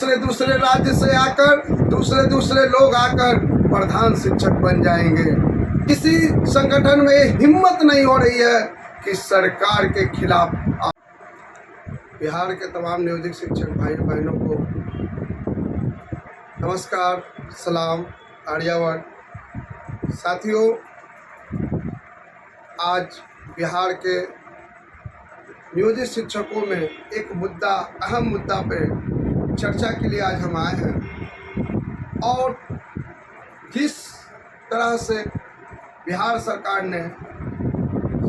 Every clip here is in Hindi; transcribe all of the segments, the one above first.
दूसरे दूसरे राज्य से आकर दूसरे लोग आकर प्रधान शिक्षक बन जाएंगे। किसी संगठन में हिम्मत नहीं हो रही है कि सरकार के खिलाफ। बिहार के तमाम नियोजित शिक्षक भाई बहनों को नमस्कार, सलाम, आर्यावर्त। साथियों, आज बिहार के नियोजित शिक्षकों में एक मुद्दा, अहम मुद्दा पे चर्चा के लिए आज हम आए हैं। और जिस तरह से बिहार सरकार ने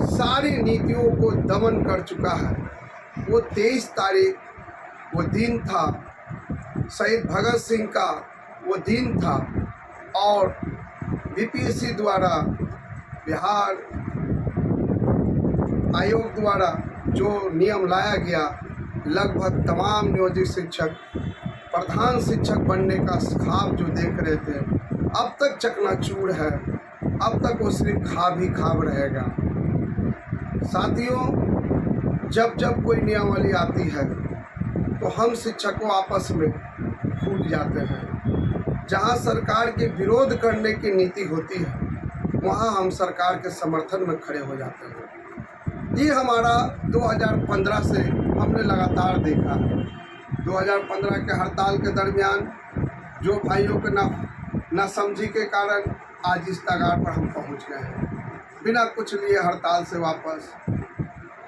सारी नीतियों को दमन कर चुका है, वो 23 तारीख वो दिन था, शहीद भगत सिंह का वो दिन था। और बीपीएससी द्वारा, बिहार आयोग द्वारा जो नियम लाया गया, लगभग तमाम नियोजित शिक्षक प्रधान शिक्षक बनने का ख्वाब जो देख रहे थे, अब तक चकनाचूर है। अब तक वो सिर्फ ख्वाब ही ख्वाब रहेगा। साथियों, जब जब कोई नियमावली आती है तो हम शिक्षकों आपस में फूट जाते हैं। जहां सरकार के विरोध करने की नीति होती है, वहां हम सरकार के समर्थन में खड़े हो जाते हैं। ये हमारा 2015 से हमने लगातार देखा है। 2015 के हड़ताल के दरमियान जो भाइयों के ना समझी के कारण आज इस तगार पर हम पहुंच गए हैं, बिना कुछ लिए हड़ताल से वापस।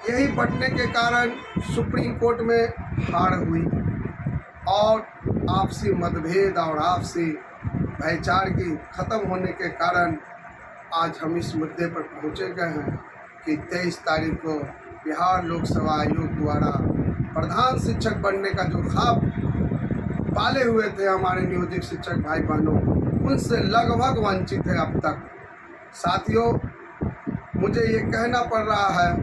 यही बंटने के कारण सुप्रीम कोर्ट में हार हुई और आपसी मतभेद और आपसी भाईचारगी खत्म होने के कारण आज हम इस मुद्दे पर पहुंचे गए हैं कि 23 तारीख को बिहार लोक सेवा आयोग द्वारा प्रधान शिक्षक बनने का जो ख्वाब पाले हुए थे हमारे नियोजित शिक्षक भाई बहनों, उनसे लगभग वंचित है अब तक। साथियों, मुझे ये कहना पड़ रहा है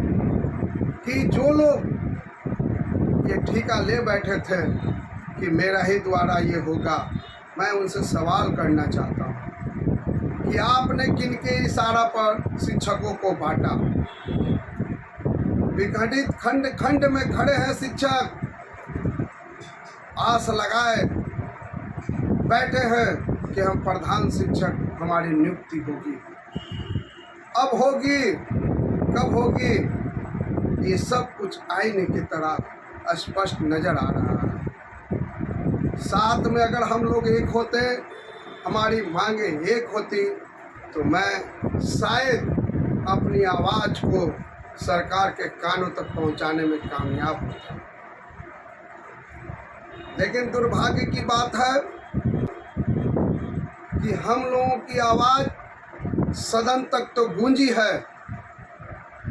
कि जो लोग ये ठेका ले बैठे थे कि मेरा ही द्वारा ये होगा, मैं उनसे सवाल करना चाहता हूँ कि आपने किनके इशारा पर शिक्षकों को बांटा। विघटित खंड खंड में खड़े हैं शिक्षक, आस लगाए बैठे हैं कि हम प्रधान शिक्षक, हमारी नियुक्ति होगी। अब होगी, कब होगी, ये सब कुछ आईने की तरह स्पष्ट नजर आ रहा है। साथ में अगर हम लोग एक होते, हमारी मांगे एक होती, तो मैं शायद अपनी आवाज़ को सरकार के कानों तक पहुंचाने में कामयाब होता। लेकिन दुर्भाग्य की बात है कि हम लोगों की आवाज़ सदन तक तो गूंजी है,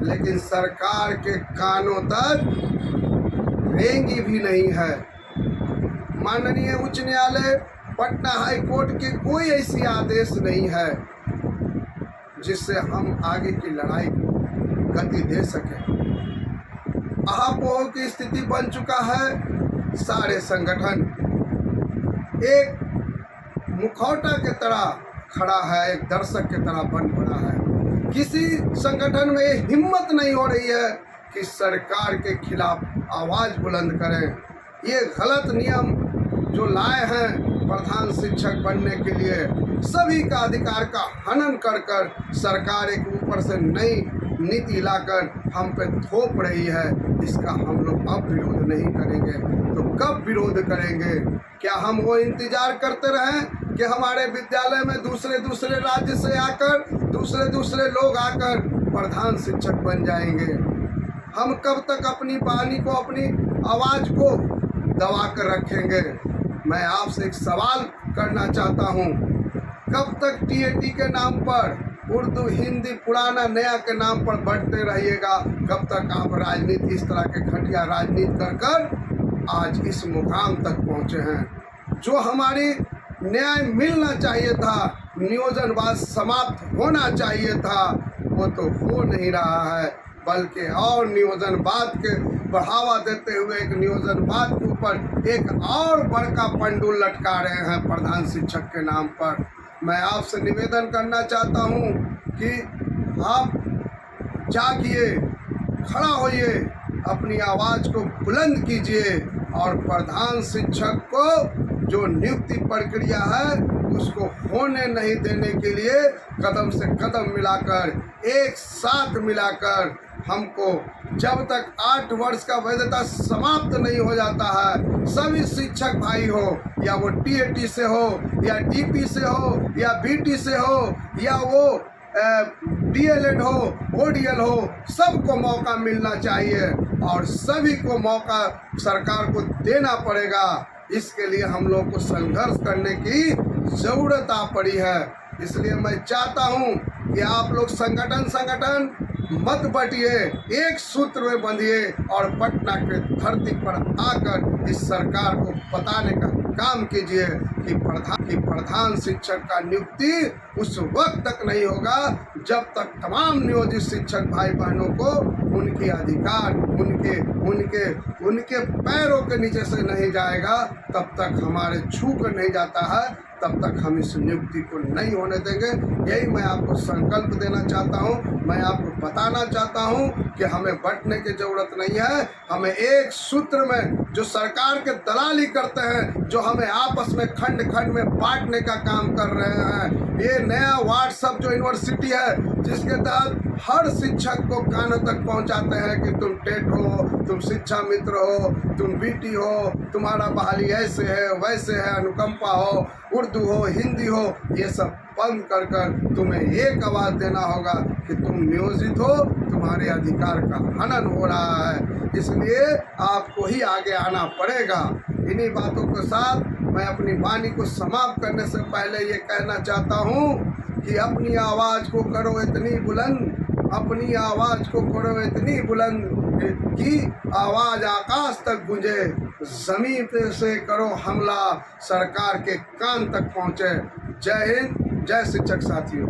लेकिन सरकार के कानों तक रेंगी भी नहीं है। माननीय उच्च न्यायालय, पटना हाई कोर्ट के कोई ऐसी आदेश नहीं है जिससे हम आगे की लड़ाई को गति दे सके। आहापोह की स्थिति बन चुका है। सारे संगठन एक मुखौटा के तरह खड़ा है, एक दर्शक के तरह बन पड़ा है। किसी संगठन में हिम्मत नहीं हो रही है कि सरकार के खिलाफ आवाज बुलंद करें। ये गलत नियम जो लाए हैं प्रधान शिक्षक बनने के लिए, सभी का अधिकार का हनन कर कर सरकार एक ऊपर से नई नीति लाकर हम पे थोप रही है। इसका हम लोग अब विरोध नहीं करेंगे तो कब विरोध करेंगे? क्या हम वो इंतजार करते रहें कि हमारे विद्यालय में दूसरे राज्य से आकर दूसरे लोग आकर प्रधान शिक्षक बन जाएंगे? हम कब तक अपनी वाणी को, अपनी आवाज़ को दबा कर रखेंगे? मैं आपसे एक सवाल करना चाहता हूँ, कब तक टीएटी के नाम पर, उर्दू, हिंदी, पुराना नया के नाम पर बढ़ते रहिएगा? कब तक आप राजनीति, इस तरह के घटिया राजनीति कर कर आज इस मुकाम तक पहुँचे हैं? जो हमारी न्याय मिलना चाहिए था, नियोजनवाद समाप्त होना चाहिए था, वो तो हो नहीं रहा है, बल्कि और नियोजनवाद के बढ़ावा देते हुए एक नियोजनवाद के ऊपर एक और बड़का पंडुल लटका रहे हैं प्रधान शिक्षक के नाम पर। मैं आपसे निवेदन करना चाहता हूं कि आप जागिए, खड़ा होइए, अपनी आवाज़ को बुलंद कीजिए और प्रधान शिक्षक को जो नियुक्ति प्रक्रिया है उसको होने नहीं देने के लिए कदम से कदम मिलाकर, एक साथ मिलाकर हमको जब तक 8 वर्ष का वैधता समाप्त नहीं हो जाता है, सभी शिक्षक भाई हो, या वो टीएटी से हो, या डीपी से हो, या बीटी से हो, या वो डीएलएड हो, ओडीएल हो, सबको मौका मिलना चाहिए और सभी को मौका सरकार को देना पड़ेगा। इसके लिए हम लोग को संघर्ष करने की ज़रूरत आ पड़ी है। इसलिए मैं चाहता हूँ कि आप लोग संगठन मत बटिए, एक सूत्र में बंधिए और पटना के धरती पर आकर इस सरकार को बताने का काम कीजिए कि प्रधान शिक्षक का नियुक्ति उस वक्त तक नहीं होगा जब तक तमाम नियोजित शिक्षक भाई बहनों को उनके अधिकार उनके पैरों के नीचे से नहीं जाएगा, तब तक हमारे छू कर नहीं जाता है, तब तक हम इस नियुक्ति को नहीं होने देंगे। यही मैं आपको संकल्प देना चाहता हूँ। मैं आपको बताना चाहता हूँ कि हमें बंटने की जरूरत नहीं है। हमें एक सूत्र में जो सरकार के दलाली करते हैं, जो हमें आपस में खंड खंड में बांटने का काम कर रहे हैं, ये नया व्हाट्सएप जो यूनिवर्सिटी है जिसके तहत हर शिक्षक को कानों तक पहुंचाते हैं कि तुम टेट हो, तुम शिक्षा मित्र हो, तुम बीटी हो, तुम्हारा बहाली ऐसे है वैसे है, अनुकंपा हो, उर्दू हो, हिंदी हो, ये सब बंद कर कर तुम्हें एक आवाज़ देना होगा कि तुम नियोजित हो, तुम्हारे अधिकार का हनन हो रहा है, इसलिए आपको ही आगे आना पड़ेगा। इन्हीं बातों के साथ मैं अपनी वाणी को समाप्त करने से पहले ये कहना चाहता हूँ कि अपनी आवाज़ को करो इतनी बुलंद, अपनी आवाज़ को करो इतनी बुलंद कि आवाज़ आकाश तक गूंजे, ज़मीन पे से करो हमला, सरकार के कान तक पहुँचे। जय हिंद, जय शिक्षक साथियों।